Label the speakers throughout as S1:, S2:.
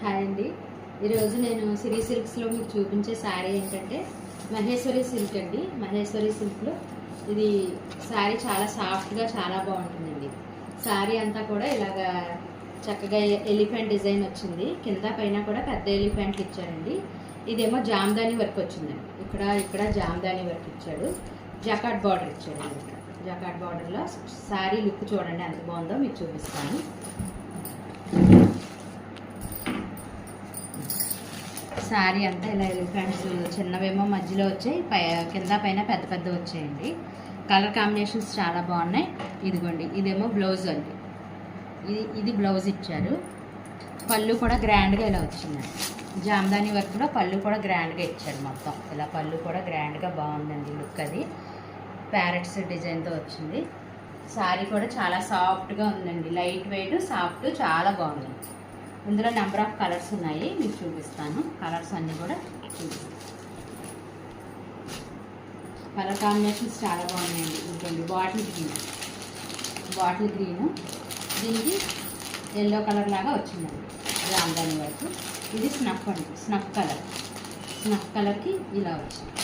S1: Hi అండి. ఈరోజు నేను సిరీ సిల్క్స్లో మీకు చూపించే శారీ ఏంటంటే మహేశ్వరి సిల్క్ అండి. మహేశ్వరి సిల్క్లో ఇది శారీ చాలా సాఫ్ట్గా చాలా బాగుంటుందండి. శారీ అంతా కూడా ఇలాగా చక్కగా ఎలిఫెంట్ డిజైన్ వచ్చింది. కింద పైన కూడా పెద్ద ఎలిఫెంట్లు ఇచ్చారండి. ఇదేమో జామ్దాని వర్క్ వచ్చిందండి. ఇక్కడ జామ్దాని వర్క్ ఇచ్చాడు. జకాట్ బార్డర్ ఇచ్చాడు. జకాట్ బార్డర్లో శారీ లుక్ చూడండి ఎంత బాగుందో మీకు చూపిస్తాను. శారీ అంతా ఇలా ఎలిఫెంట్స్ చిన్నవేమో మధ్యలో వచ్చాయి, కింద పైన పెద్ద పెద్ద వచ్చాయండి. కలర్ కాంబినేషన్స్ చాలా బాగున్నాయి. ఇదిగోండి, ఇదేమో బ్లౌజ్ అండి. ఇది బ్లౌజ్ ఇచ్చారు. పళ్ళు కూడా గ్రాండ్గా ఇలా వచ్చిందండి. జామ్దాని వర్క్ కూడా పళ్ళు కూడా గ్రాండ్గా ఇచ్చారు. మొత్తం ఇలా పళ్ళు కూడా గ్రాండ్గా బాగుందండి లుక్. అది ప్యారెట్స్ డిజైన్తో వచ్చింది. శారీ కూడా చాలా సాఫ్ట్గా ఉందండి. లైట్ వెయిట్ సాఫ్ట్ చాలా బాగుంది. ఇందులో నెంబర్ ఆఫ్ కలర్స్ ఉన్నాయి, మీకు చూపిస్తాను. కలర్స్ అన్నీ కూడా చూపిస్తాను. కలర్ కాంబినేషన్స్ చాలా బాగున్నాయండి. ఇంకోండి బాటిల్ గ్రీన్, దీనికి ఎల్లో కలర్ లాగా వచ్చిందండి జామ్దాని వరకు. ఇది స్నఫ్ అండి, స్నఫ్ కలర్కి ఇలా వచ్చింది.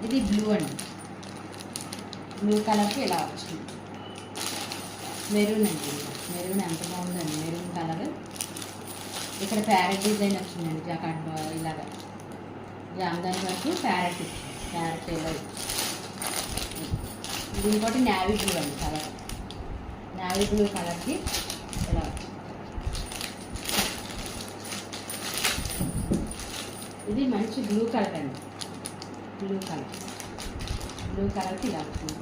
S1: ఇది బ్లూ అండి, బ్లూ కలర్కి ఇలా వచ్చింది. మెరూన్ అండి, మెరూన్ ఎంత బాగుందండి, మెరూన్ కలర్. ఇక్కడ ప్యారెట్ డిజైన్ వచ్చిందండి. జకాట్ ఇలాగా జామ్దాని వరకు ప్యారెట్ ఇచ్చింది. ప్యారెట్ ఇలా ఇది ఇంకోటి నేవీ బ్లూ అండి కలర్. నేవీ బ్లూ కలర్కి ఇలా వచ్చింది. ఇది మంచి బ్లూ కలర్ అండి. బ్లూ కలర్కి ఇలా వచ్చింది.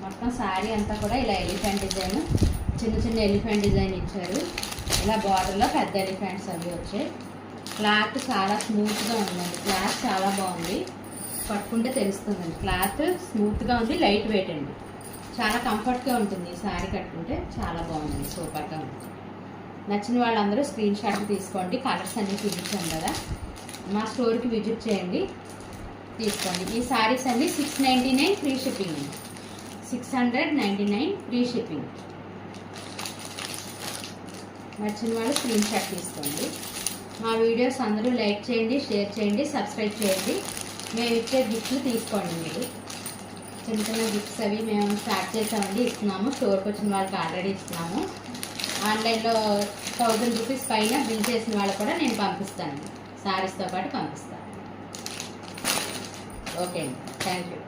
S1: మొత్తం శారీ అంతా కూడా ఇలా ఎలిఫెంట్ డిజైన్, చిన్న ఎలిఫెంట్ డిజైన్ ఇచ్చారు. ఇలా బార్డర్లో పెద్ద ఎలిఫెంట్స్ అవి వచ్చాయి. క్లాత్ చాలా స్మూత్గా ఉందండి. క్లాత్ చాలా బాగుంది, పట్టుకుంటే తెలుస్తుందండి. క్లాత్ స్మూత్గా ఉంది, లైట్ వెయిట్ అండి. చాలా కంఫర్ట్గా ఉంటుంది. ఈ శారీ కట్టుకుంటే చాలా బాగుంది, సూపర్గా ఉంటుంది. నచ్చిన వాళ్ళందరూ స్క్రీన్ షాట్ తీసుకోండి. కలర్స్ అన్నీ చూపించాం కదా. మా స్టోర్కి విజిట్ చేయండి, తీసుకోండి. ఈ శారీస్ అన్నీ 699 ఫ్రీ షిప్పింగ్ అండి. 699 ఫ్రీ షిప్పింగ్. నచ్చిన వాళ్ళు స్క్రీన్ షాట్ తీసుకోండి. మా వీడియోస్ అందరూ లైక్ చేయండి, షేర్ చేయండి, సబ్స్క్రైబ్ చేయండి. మేము ఇచ్చే గిఫ్ట్లు తీసుకోండి. మీరు చిన్న గిఫ్ట్స్ అవి మేము స్టార్ట్ చేసామండి, ఇస్తున్నాము. స్టోర్కి వచ్చిన వాళ్ళకి ఆల్రెడీ ఇస్తున్నాము. ఆన్లైన్లో 1000 రూపీస్ పైన బిల్ చేసిన వాళ్ళు కూడా నేను పంపిస్తాను, శారీస్తో పాటు పంపిస్తాను. ఓకే అండి, థ్యాంక్ యూ.